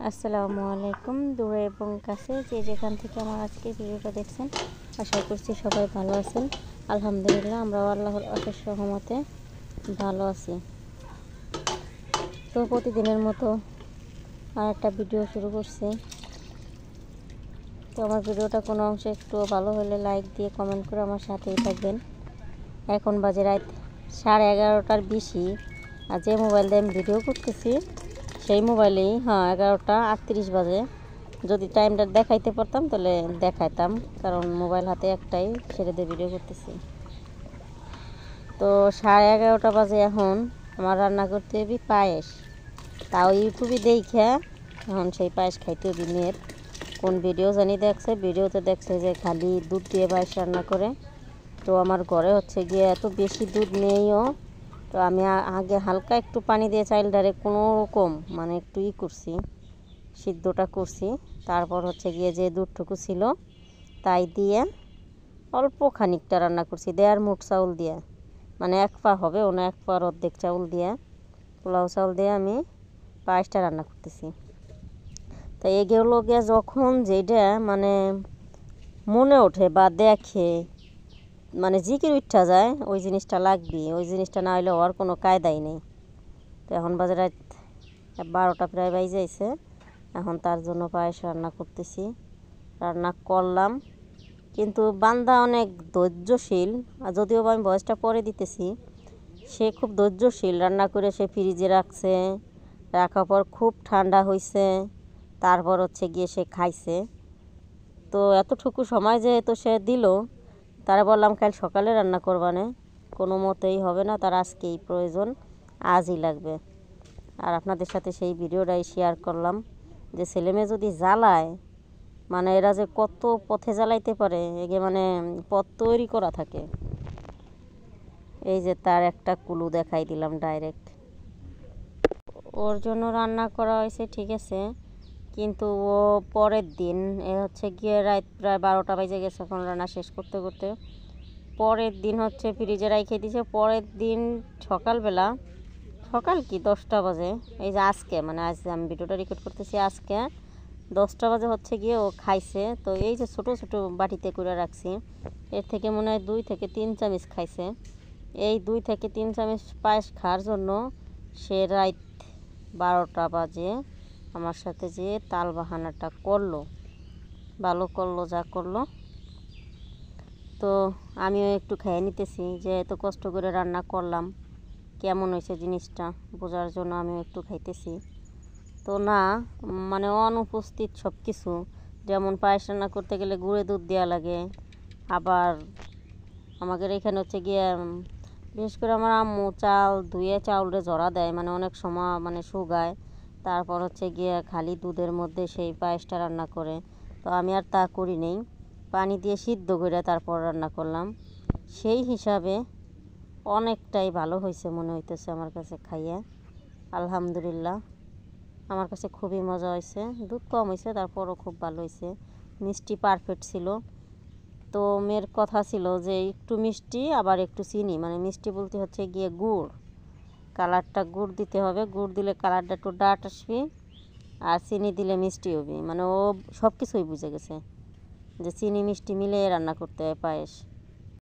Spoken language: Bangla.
আসসালামু আলাইকুম। দূরে এবং কাছে যে যেখান থেকে আমার আজকে ভিডিওটা দেখছেন, আশা করছি সবাই ভালো আছেন। আলহামদুলিল্লাহ, আমরাও আল্লাহর অশেষ রহমতে ভালো আছি। তো প্রতিদিনের মতো আর একটা ভিডিও শুরু করছি। তো আমার ভিডিওটা কোনো অংশে একটু ভালো হলে লাইক দিয়ে কমেন্ট করে আমার সাথেই থাকবেন। এখন বাজে রাত 11:30টার বেশি, আর যে মোবাইল দিয়ে আমি ভিডিও করতেছি সেই মোবাইলেই 11:38 বাজে। যদি টাইমটা দেখাইতে পারতাম তাহলে দেখাইতাম, কারণ মোবাইল হাতে একটাই, সেটা দিয়ে ভিডিও করতেছি। তো 11:30 বাজে এখন আমার রান্না করতে হবে পায়েস। তাও ইউটিউবে দেখে এখন সেই পায়েস খাইতে হবে। মেয়ের কোন ভিডিও জানি দেখছে, ভিডিওতে দেখছে যে খালি দুধ দিয়ে পায়েস রান্না করে। তো আমার ঘরে হচ্ছে গিয়ে এত বেশি দুধ নেইও, তো আমি আগে হালকা একটু পানি দিয়ে চাইলটারে কোনো রকম মানে একটু করছি, সিদ্ধটা করছি। তারপর হচ্ছে গিয়ে যে দুধটুকু ছিল তাই দিয়ে অল্প খানিকটা রান্না করছি, দেড় মুঠ চাউল দিয়ে, মানে 1 পা হবে ওনা 1 পার অর্ধেক চাউল দিয়ে, পোলাও চাউল দিয়ে আমি পায়েসটা রান্না করতেছি। তো এগুলো গিয়ে যখন যেটা মানে মনে ওঠে বা দেখে, মানে জিকির উঠা যায়, ওই জিনিসটা লাগবে, ওই জিনিসটা না হলে হওয়ার কোনো কায়দাই নেই। তো এখন বাজে রাত 12টা প্রায় বাজে যাইছে। এখন তার জন্য পায়েস রান্না করতেছি, রান্না করলাম। কিন্তু বান্দা অনেক ধৈর্যশীল, আর যদিও আমি ভয়েসটা পরে দিতেছি, সে খুব ধৈর্যশীল। রান্না করে সে ফ্রিজে রাখছে, রাখার পর খুব ঠান্ডা হয়েছে, তারপর হচ্ছে গিয়ে সে খাইছে। তো এতটুকু সময় যেহেতু সে দিল, তারা বললাম কাল সকালে রান্না করবানে, কোনো মতেই হবে না, তার আজকেই প্রয়োজন, আজই লাগবে। আর আপনাদের সাথে সেই ভিডিওটাই শেয়ার করলাম যে ছেলেমেয়ে যদি জ্বালায়, মানে এরা যে কত পথে জ্বালাইতে পারে, এগে মানে পথ তৈরি করা থাকে। এই যে তার একটা কুলু দেখাই দিলাম ডাইরেক্ট। ওর জন্য রান্না করা হয়েছে ঠিক আছে, কিন্তু ও পরের দিন হচ্ছে গিয়ে রাত প্রায় 12টা বেজে গেছে এখন রান্না শেষ করতে করতে। পরের দিন হচ্ছে ফ্রিজে রেখে দিয়েছে, পরের দিন সকালবেলা, সকাল কি 10টা বাজে, এই যে আজকে মানে আজ আমি ভিডিওটা রেকর্ড করতেছি, আজকে 10টা বাজে হচ্ছে গিয়ে ও খাইছে। তো এই যে ছোটো ছোটো বাটিতে করে রাখছি, এর থেকে মনে হয় 2 থেকে 3 চামচ খাইছে। এই 2 থেকে 3 চামচ পায়েস খাওয়ার জন্য সে রাত 12টা বাজে আমার সাথে যে তাল বাহানাটা করলো, ভালো করলো যা করলো। তো আমিও একটু খেয়ে নিতেছি, যে এত কষ্ট করে রান্না করলাম, কেমন হয়েছে জিনিসটা বোঝার জন্য আমিও একটু খাইতেছি। তো না, মানে অনুপস্থিত সব কিছু, যেমন পায়েস রান্না করতে গেলে গুঁড়ে দুধ দেওয়া লাগে, আবার আমাদের এখানে হচ্ছে গিয়ে বিশেষ করে আমার আম্মু চাল ধুয়ে চাউলটা জড়া দেয়, মানে অনেক সময় মানে শুকায়, তারপর হচ্ছে গিয়ে খালি দুধের মধ্যে সেই পায়েসটা রান্না করে। তো আমি আর তা করি নেই, পানি দিয়ে সিদ্ধ করে তারপর রান্না করলাম। সেই হিসাবে অনেকটাই ভালো হয়েছে মনে হইতেছে আমার কাছে খাইয়ে, আলহামদুলিল্লাহ। আমার কাছে খুবই মজা হয়েছে, দুধ কম হয়েছে তারপরও খুব ভালো হয়েছে, মিষ্টি পারফেক্ট ছিল। তো মেয়ের কথা ছিল যে একটু মিষ্টি আবার একটু চিনি, মানে মিষ্টি বলতে হচ্ছে গিয়ে গুড়, কালারটা গুড় দিতে হবে, গুড় দিলে কালারটা একটু ডার্ক আসবে, আর চিনি দিলে মিষ্টি হবে। মানে ও সব কিছুই বুঝে গেছে যে চিনি মিষ্টি মিলে রান্না করতে হয় পায়েস।